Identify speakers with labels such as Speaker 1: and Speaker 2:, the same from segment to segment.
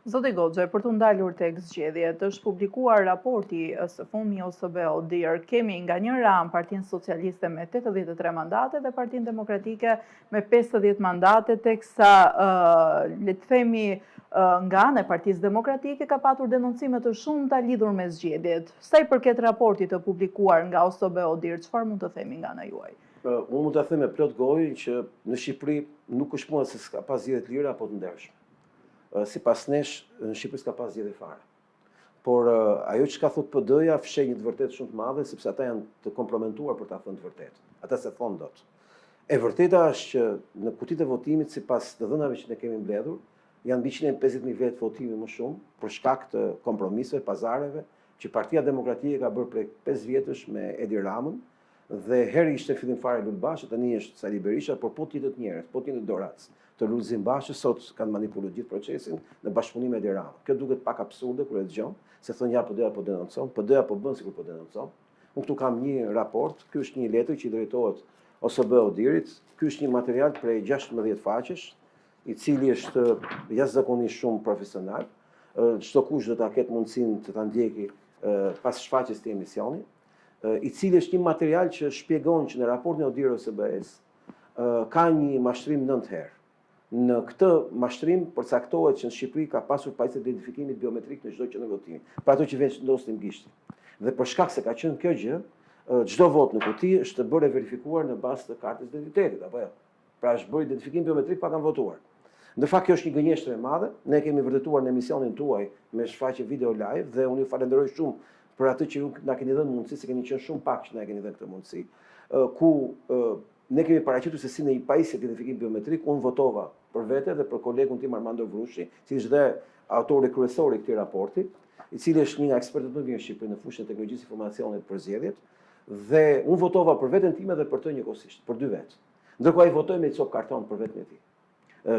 Speaker 1: Zoti Goxha, për të ndalur tek zgjedhjet, është publikuar raporti së fundmi OSBE ODIHR. Kemi nga një ranë Partinë Socialiste me 83 mandate dhe Partinë Demokratike me 50 mandate, teksa le të themi nga ana e Partisë Demokratike ka patur denoncime të shumta lidhur me zgjedhjet. Sa i përket raportit të publikuar nga OSBE ODIHR, çfarë mund të themi nga ana juaj?
Speaker 2: Unë mund të them me plot gojë që në Shqipëri nuk është mua se s'ka pas zgjedhje të lira apo të ndershme. Sipas nesh, në Shqipëri s'ka pas zgjedhje fare. Por ajo që ka thot PD-ja fsheh një të vërtetë shumë të madhe, sepse ata janë të kompromentuar për ta thënë të vërtetë. Ata se thonë dot. E vërteta është që në kutitë e votimit, sipas të dhënave që ne kemi mbledhur, janë mbi 150.000 vetë votimi më shumë për shkak të kompromiseve, pazareve që Partia Demokratike ka bërë prej 5 vjetësh me Edi Ramën, dhe herë ishte fillim fare Lul Bashi, tani është Sali Berisha, por po tjetët njerëz, po tjetët Dorac të Lulzim Bashi, sot kanë manipuluar gjithë procesin në bashkëpunim me Edi Ramën. Kjo duket pak absurde kur e dëgjon, se thonë ja PD-ja po denoncon, PD-ja po bën sikur po denoncon. Unë këtu kam një raport, ky është një letër që i drejtohet OSBE ODIHR-it, ky është një material prej 16 faqesh, i cili është jashtëzakonisht shumë profesional. Çdo kush do ta ketë mundësinë të ta ndjekë pas shfaqjes të emisionit, i cili është një material që shpjegon që në raportin e ODIHR-OSBE-s ka një mashtrim 9 herë. Në këtë mashtrim përcaktohet që në Shqipëri ka pasur pajisje të identifikimit biometrik në çdo qendër votimi, për ato që vendosin gishtin. Dhe për shkak se ka qenë kjo gjë, çdo vot në kuti është bërë verifikuar në bazë të kartës identitetit, apo jo. Pra është bërë identifikim biometrik pa kanë votuar. Në fakt kjo është një gënjeshtër e madhe, ne kemi vërtetuar në emisionin tuaj me shfaqje video live dhe unë ju falenderoj shumë për atë që ju na keni dhënë mundësi, se keni qenë shumë pak që na keni dhënë këtë mundësi, ku ne kemi paraqitur se si në një pajisje të identifikim biometrik, unë votova për vete dhe për kolegun tim Armando Vrushi, i cili është dhe autori kryesor i këtij raporti, i cili është një nga ekspertët më të mirë në Shqipëri në fushën e teknologjisë informacionit për zgjedhjet, dhe unë votova për veten time dhe për të njëkohësisht, për 2 vetë. Ndërkohë ai votoi me cop karton për veten e tij.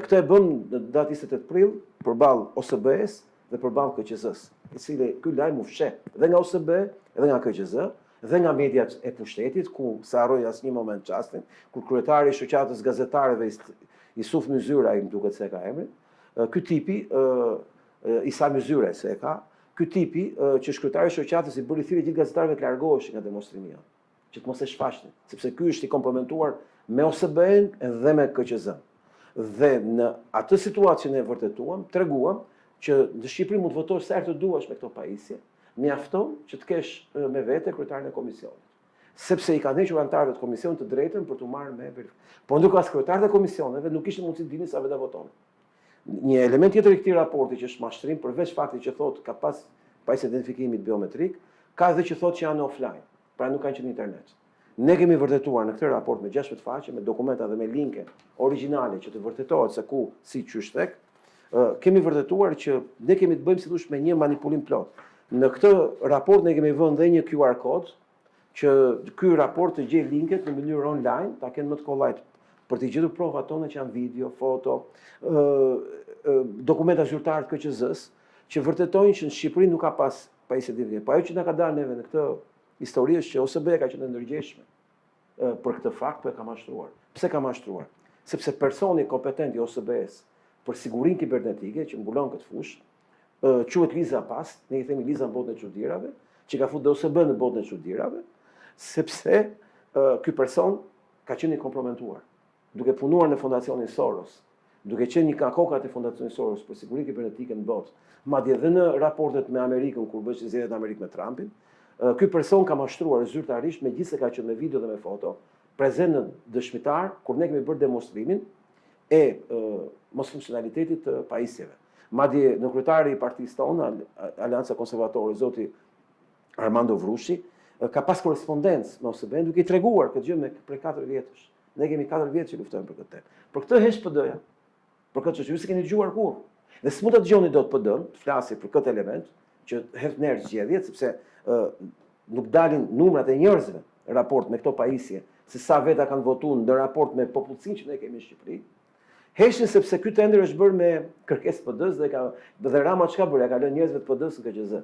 Speaker 2: Këtë e bën në datë 28 prill përballë OSBE-s dhe përballë KQZ-s, i cili ky lajm u fsheh dhe nga OSBE dhe nga KQZ dhe nga mediat e pushtetit, ku sa harroj asnjë moment çastin, kur kryetari i shoqatës gazetarëve Isuf Myzyra, më duket se ka emrin, ky tipi Isa Myzyra se e ka, ky tipi që është kryetari i shoqatës i bëri thirrje gjithë gazetarëve të largoheshin nga demonstrimi, që të mos e shfaqnin, sepse ky është i kompromentuar me OSBE-n dhe me KQZ-n. Dhe në atë situatë që ne vërtetuam, treguam që në Shqipëri mund të votosh sa herë të duash me këto pajisje, mjafton që të kesh me vete kryetarin e komisionit. Sepse i kanë hequr anëtarëve të komisionit të drejtën për të marrë me verifikim. Por ndërkohë as kryetarët e komisioneve nuk kishin mundësi të dinin sa vetë voton. Një element tjetër i këtij raporti që është mashtrim, përveç faktit që thotë ka pas pajisje identifikimit biometrik, ka edhe që thotë që janë offline, pra nuk kanë qenë në internet. Ne kemi vërtetuar në këtë raport me 16 faqe, me dokumenta dhe me linke origjinale që të vërtetohet se ku, si qysh tek, kemi vërtetuar që ne kemi të bëjmë si thosh me një manipulim plot. Në këtë raport ne kemi vënë dhe një QR kod, që ky raport të gjej linket në mënyrë online, ta kenë më të kollajt për të gjetur provat tona që janë video, foto, dokumenta zyrtare të KQZ-s, që vërtetojnë që në Shqipëri nuk ka pas pajisje identifikimi. Po ajo që na ka dalë neve në këtë histori është që OSBE ka qenë ndërgjegjshme për këtë fakt, po e ka mashtruar. Pse ka mashtruar? Sepse personi kompetent i OSBE-s për sigurinë kibernetike që mbulon këtë fushë, quhet Liza Past, ne i themi Liza në botën e çuditërave, që ka futur OSBE në botën e çuditërave, sepse ky person ka qenë i kompromentuar, duke punuar në Fondacionin Soros, duke qenë një nga kokat e Fondacionit Soros për sigurinë kibernetike në botë, madje edhe në raportet me Amerikën kur bëhet zgjedhjet në Amerikë me Trumpin, ky person ka mashtruar zyrtarisht, megjithëse ka qenë me video dhe me foto, prezent në dëshmitar kur ne kemi bërë demonstrimin e mosfunksionalitetit të pajisjeve. Madje në kryetari i partisë tonë, Aleanca Konservatore, zoti Armando Vrushi, ka pas korrespondencë me OSBE duke i treguar këtë gjë me prej 4 vjetësh. Ne kemi 4 vjet që luftojmë për këtë temë. Për këtë heq PD-ja. Për këtë çështje s'keni dëgjuar kurrë. Dhe s'mund ta dëgjoni dot PD-n, të flasë për këtë element që hedh nerë zgjedhjet, sepse nuk dalin numrat e njerëzve në raport me këto pajisje, se sa veta kanë votuar në raport me popullsinë që ne kemi në Shqipëri. Heqin sepse ky tender është bërë me kërkesë PD-s dhe Rama çka bëri, ka lënë njerëzve të PD-s në KQZ.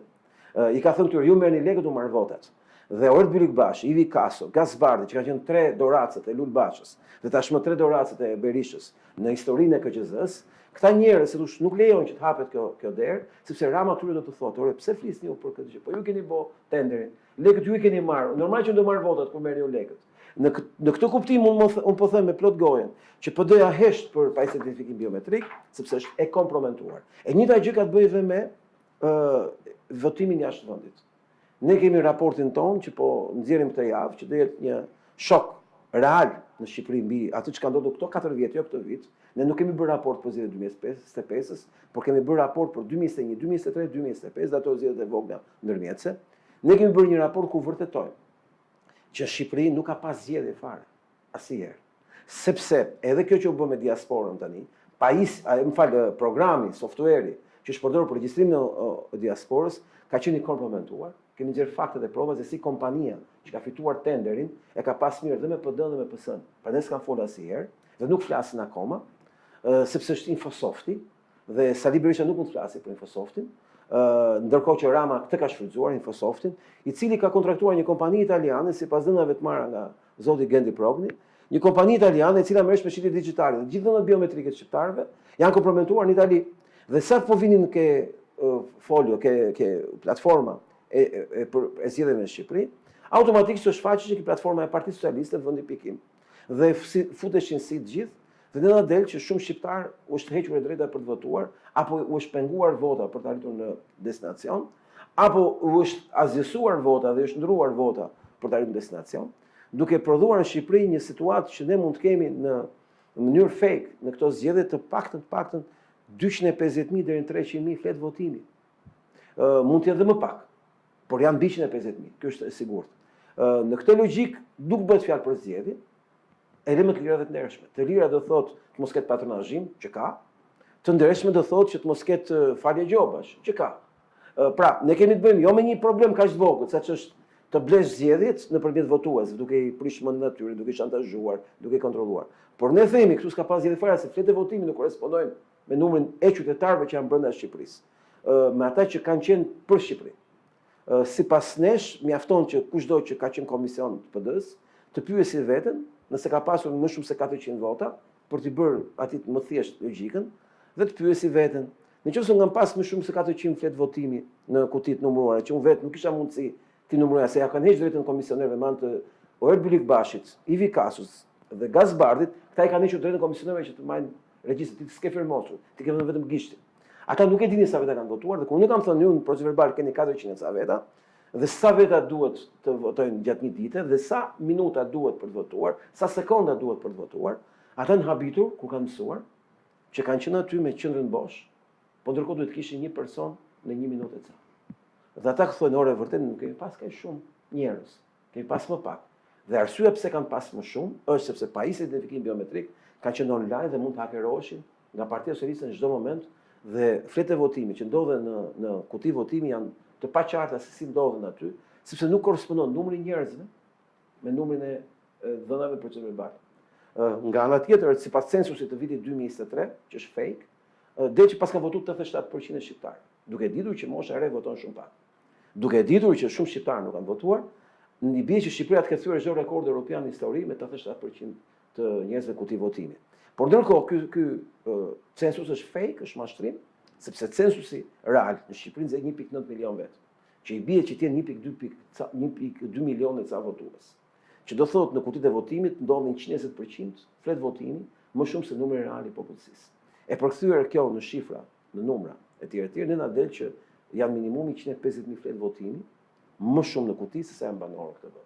Speaker 2: I ka thënë këtyre, ju merrni lekët, u marr votat. Dhe Ort Bylikbashi, Ivi Kaso, Gazbardi, që kanë qenë 3 doracët e Lul Bashës, dhe tashmë 3 doracët e Berishës në historinë e KQZ-s, Këta njerëz se thosh nuk lejon që të hapet kjo derë, sepse Rama atyre do të thotë, "Ore, pse flisni ju për këtë gjë? Po ju keni bë tenderin. Lekët ju i keni marrë. Normal që do marr votat kur merrni ju lekët." Në këtë kuptim unë po them me plot gojen që PD-ja hesht për pajisje identifikim biometrik, sepse është e komprometuar. E njëjta gjë ka të bëjë edhe me votimin jashtë vendit. Ne kemi raportin ton që po nxjerrim këtë javë që do jetë një shok real në Shqipëri mbi atë që ka ndodhur këto 4 vjet, jo këtë vit. Ne nuk kemi bërë raport për zgjedhjet 2025, por kemi bërë raport për 2021, 2023, 2025, dhe ato zgjedhjet e vogla ndërmjetëse. Ne kemi bërë një raport ku vërtetojmë që Shqipëri nuk ka pas zgjedhje fare, asnjëherë. Sepse edhe kjo që u bë me diasporën tani, programi, software-i që është përdorur për regjistrimin e diasporës ka qenë komprometuar. Kemi nxjerr faktet e provat se si kompania që ka fituar tenderin e ka pas mirë dhe me PD-n dhe me PS-n. Prandaj s'kan folur asnjëherë dhe nuk flasin akoma, sepse është Infosofti dhe Sali Berisha nuk mund të flasë për Infosoftin, ndërkohë që Rama këtë ka shfrytzuar Infosoftin, i cili ka kontraktuar një kompani italiane sipas dhënave të marra nga zoti Gendi Progni, një kompani italiane e cila merresh me shitje digjitale. Dhe gjithë dhënat biometrike të shqiptarëve janë komprometuar në Itali. Dhe sa po vinin ke folio, ke platforma e zgjedhjeve në Shqipëri, automatikisht është shfaqet që platforma e Partisë Socialiste vendi pikim. Dhe futeshin si të gjithë, dhe në del që shumë shqiptar u është hequr e drejta për të votuar, apo u është penguar vota për të arritur në destinacion, apo u është azgjësuar vota dhe është ndruar vota për të arritur në destinacion, duke prodhuar në Shqipëri një situatë që ne mund të kemi në mënyrë fake në këto zgjedhje të paktën 250.000 deri në 300.000 fletë votimi. Mund të jetë dhe më pak, por janë mbi 150.000, kjo është e sigurt. Në këtë logjik nuk bëhet fjalë për zgjedhje, e lëmë të lira dhe të ndershme. Të lira do thotë të mos ketë patronazhim, që ka. Të ndershme do thotë që të mos ketë falje gjobash, që ka. Pra, ne kemi të bëjmë jo me një problem kaq të vogël, saç është të blesh zgjedhjet nëpërmjet votuesve, duke i prish mendin atyre, duke i shantazhuar, duke i kontrolluar. Por ne themi këtu s'ka pas zgjedhje fare se fletë votimi nuk korrespondojnë me numrin e qytetarëve që janë brenda Shqipërisë, me ata që kanë qenë për Shqipëri. Sipas nesh, mjafton që kushdo që ka qenë komision të PD-s, të pyesi veten nëse ka pasur më shumë se 400 vota për t'i bërë atit më thjesht logjikën dhe të pyesi veten. Nëse ngam pas më shumë se 400 fletë votimi në kutit numëruara, që unë vetë nuk kisha mundësi ti numëroja, se ja kanë heqë drejtën komisionerëve me anë të Oer Bylik-Bashit, Ivi Kasus dhe Gazbardit, këta i kanë hequr drejtën komisionerëve që të marrin regjistrin, ti s'ke firmosur, ti ke vënë vetëm gishtin. Ata nuk e dinin sa veta kanë votuar, dhe kur unë kam thënë ju në procedurë verbal keni 400 sa veta, dhe sa veta duhet të votojnë gjatë një dite, dhe sa minuta duhet për të votuar, sa sekonda duhet për të votuar, ata në habitur, ku kanë mësuar, që kanë qenë aty me qendrën bosh, po ndërkohë duhet kishin një person në 1 minutë e ca. Dhe ata thonë, ore, vërtet nuk kemi pas kaq shumë njerëz, kemi pas më pak. Dhe arsyeja pse kanë pas më shumë është sepse pajisjet e identifikimit biometrik kanë qenë online dhe mund të hakeroheshin nga Partia Socialiste në çdo moment, dhe fletë e votimi që ndodhen në kuti votimi janë të paqarta se si ndodhen aty, sepse nuk korrespondon numri i njerëzve me numrin e dhënave procedurë verbale. Nga ana tjetër, sipas censusit të vitit 2023, që është fake, dhe që pas ka votuar 87% e shqiptarë, duke ditur që mosha e re voton shumë pak. Duke ditur që shumë shqiptarë nuk kanë votuar, i bie që Shqipëria të ketë thyer çdo rekord evropian në histori me 87% të njerëzve kuti votimi. Por ndërkohë ky census është fake, është mashtrim, sepse censusi real në Shqipëri nxjerr 1.9 milion vetë, që i bie që të jenë 1.2 milionë ca votues. Që do thotë në kutitë e votimit ndodhin 120% fletë votimi, më shumë se numri real i popullsisë. E përkthyer kjo në shifra, në numra e tjerë, ne na del që janë minimumi 150.000 fletë votimi, më shumë në kuti se sa janë banorë këtë vot.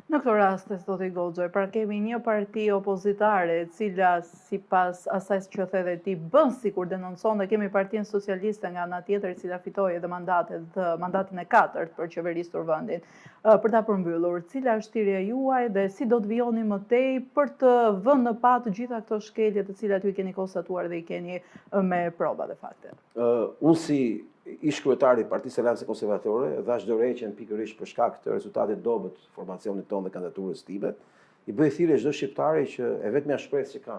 Speaker 1: Në këtë rast, zoti Goxhaj, pra kemi një parti opozitare, e cila sipas asaj që the dhe ti bën sikur denoncon, dhe kemi Partinë Socialiste nga ana tjetër, e cila fitoi edhe mandatin e 4 për qeverisur vendin, për ta përmbyllur. Cila është thirrja juaj dhe si do të vijoni më tej për të vënë në pa të gjitha këto shkelje të cilat ju keni konstatuar dhe i keni me prova dhe fakte?
Speaker 2: Unë si ish kryetari i Partisë Aleancë Konservatore, dhash dorëheqjen pikërisht për shkak të rezultatit dobët formacionit tonë dhe kandidaturës time, i bëj thirrje çdo shqiptari që e vetmja shpresë që ka,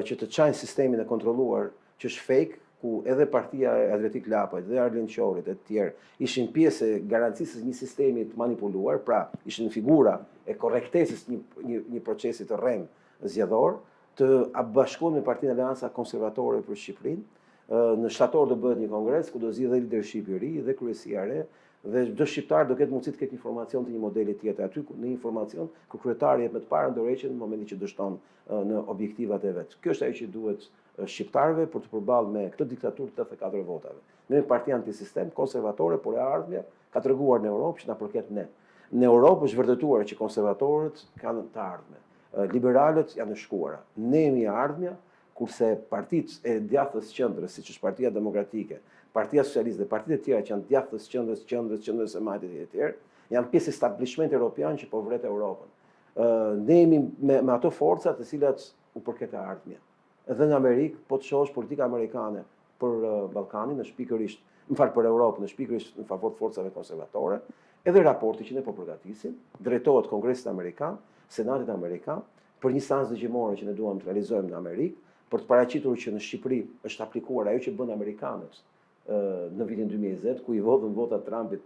Speaker 2: që të çajnë sistemin e kontrolluar që është fake, ku edhe Partia e Adriatik Lapajt dhe Arlind Qorit e të tjerë ishin pjesë e garancisë një sistemi të manipuluar, pra ishin figura e korrektesës një procesi të rrem zgjedhor, të bashkohen me Partinë Aleanca Konservatore për Shqipërinë. Në shtator do bëhet një kongres ku do zgjidhet leadership i ri dhe kryesia e re dhe çdo shqiptar do ketë mundësi të ketë informacion të një modeli tjetër aty në informacion ku kryetari jep më të parë dorëheqjen në momentin që dështon në objektivat e vet. Kjo është ajo që duhet shqiptarëve për të përballë me këtë diktaturë të 84 votave. Ne parti antisistem konservatore, por e ardhmja ka treguar në Europë që na përket ne. Në Europë është vërtetuar që konservatorët kanë të ardhme. Liberalët janë të shkuara. Ne jemi e ardhmja, kurse partitë e djathtas qendrës, siç është Partia Demokratike, Partia Socialiste dhe partitë e tjera që janë djathtas qendrës së majtit e tjerë, janë pjesë e establishmentit evropian që po vret Europën. Ne jemi me ato forca të cilat u përket e ardhmja. Edhe në Amerikë, po të shohësh politika amerikane për Ballkanin, është pikërisht, për Europën, është pikërisht në favor të forcave konservatore, edhe raporti që ne po përgatisim, drejtohet Kongresit Amerikan, Senatit Amerikan, për një instancë dëgjimore që ne duam të realizojmë në Amerikë, për të paraqitur që në Shqipëri është aplikuar ajo që bën amerikanët në vitin 2020, ku i vodhën votat Trumpit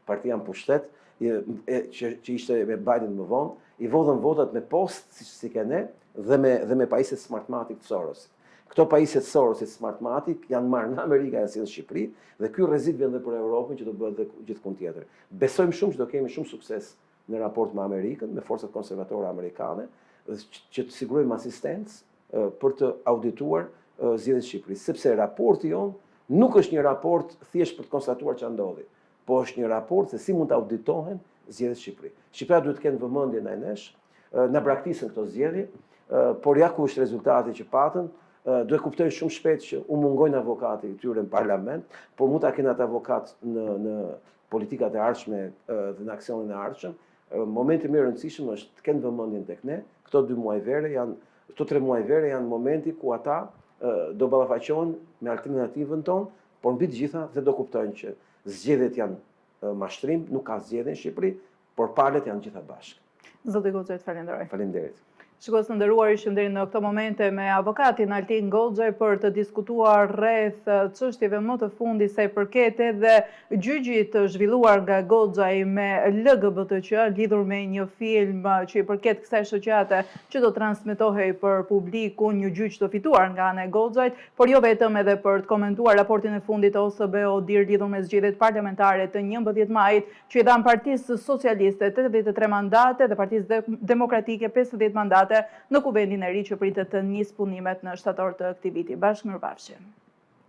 Speaker 2: partia në pushtet, që ishte me Biden më vonë, i vodhën votat me post, si ke ne, dhe me pajisjet Smartmatic të Sorosit. Këto pajisjet Sorosit Smartmatic janë marrë në Amerika e si në Shqipëri, dhe ky rrezik vjen edhe për Europën që do bëhet dhe gjithkund tjetër. Besojmë shumë që do kemi shumë sukses në raport me Amerikën, me forcat konservatore amerikane, që të sigurojmë asistencë për të audituar zgjedhjet e Shqipërisë, sepse raporti jon nuk është një raport thjesht për të konstatuar ç'a ndodhi, po është një raport se si mund të auditohen zgjedhjet e Shqipërisë. Shqipëria duhet të kenë vëmendje ndaj nesh, na braktisën këto zgjedhje, por ja ku është rezultati që patën, duhet kuptojnë shumë shpejt që u mungojnë avokati i tyre në parlament, por mund ta kenë atë avokat në politikat e ardhshme dhe në aksionin e ardhshëm. Momenti më i rëndësishëm është të kenë vëmendjen tek ne. Këto 3 muaj vere janë momenti ku ata do ballafaqohen me alternativën tonë, por mbi të gjitha dhe do kuptojnë që zgjedhjet janë mashtrim, nuk ka zgjedhje në Shqipëri, por palët janë gjitha bashkë.
Speaker 1: Zoti Goxha, falenderoj.
Speaker 2: Faleminderit.
Speaker 1: Shikues të nderuar, ishim deri në këto momente me avokatin Altin Goxha për të diskutuar rreth çështjeve më të fundit sa i përket edhe gjyqit të zhvilluar nga Goxha me LGBTQ lidhur me një film që i përket kësaj shoqate që do transmetohej për publikun, një gjyq të fituar nga ana e Goxhait, por jo vetëm edhe për të komentuar raportin e fundit të OSBE-ODIHR lidhur me zgjedhjet parlamentare të 11 majit, që i dhan Partisë Socialiste 83 mandate dhe Partisë Demokratike 50 mandate në kuvendin e ri që pritet të nisë punimet në shtator të këtij viti. Bashkë mirëpafshim.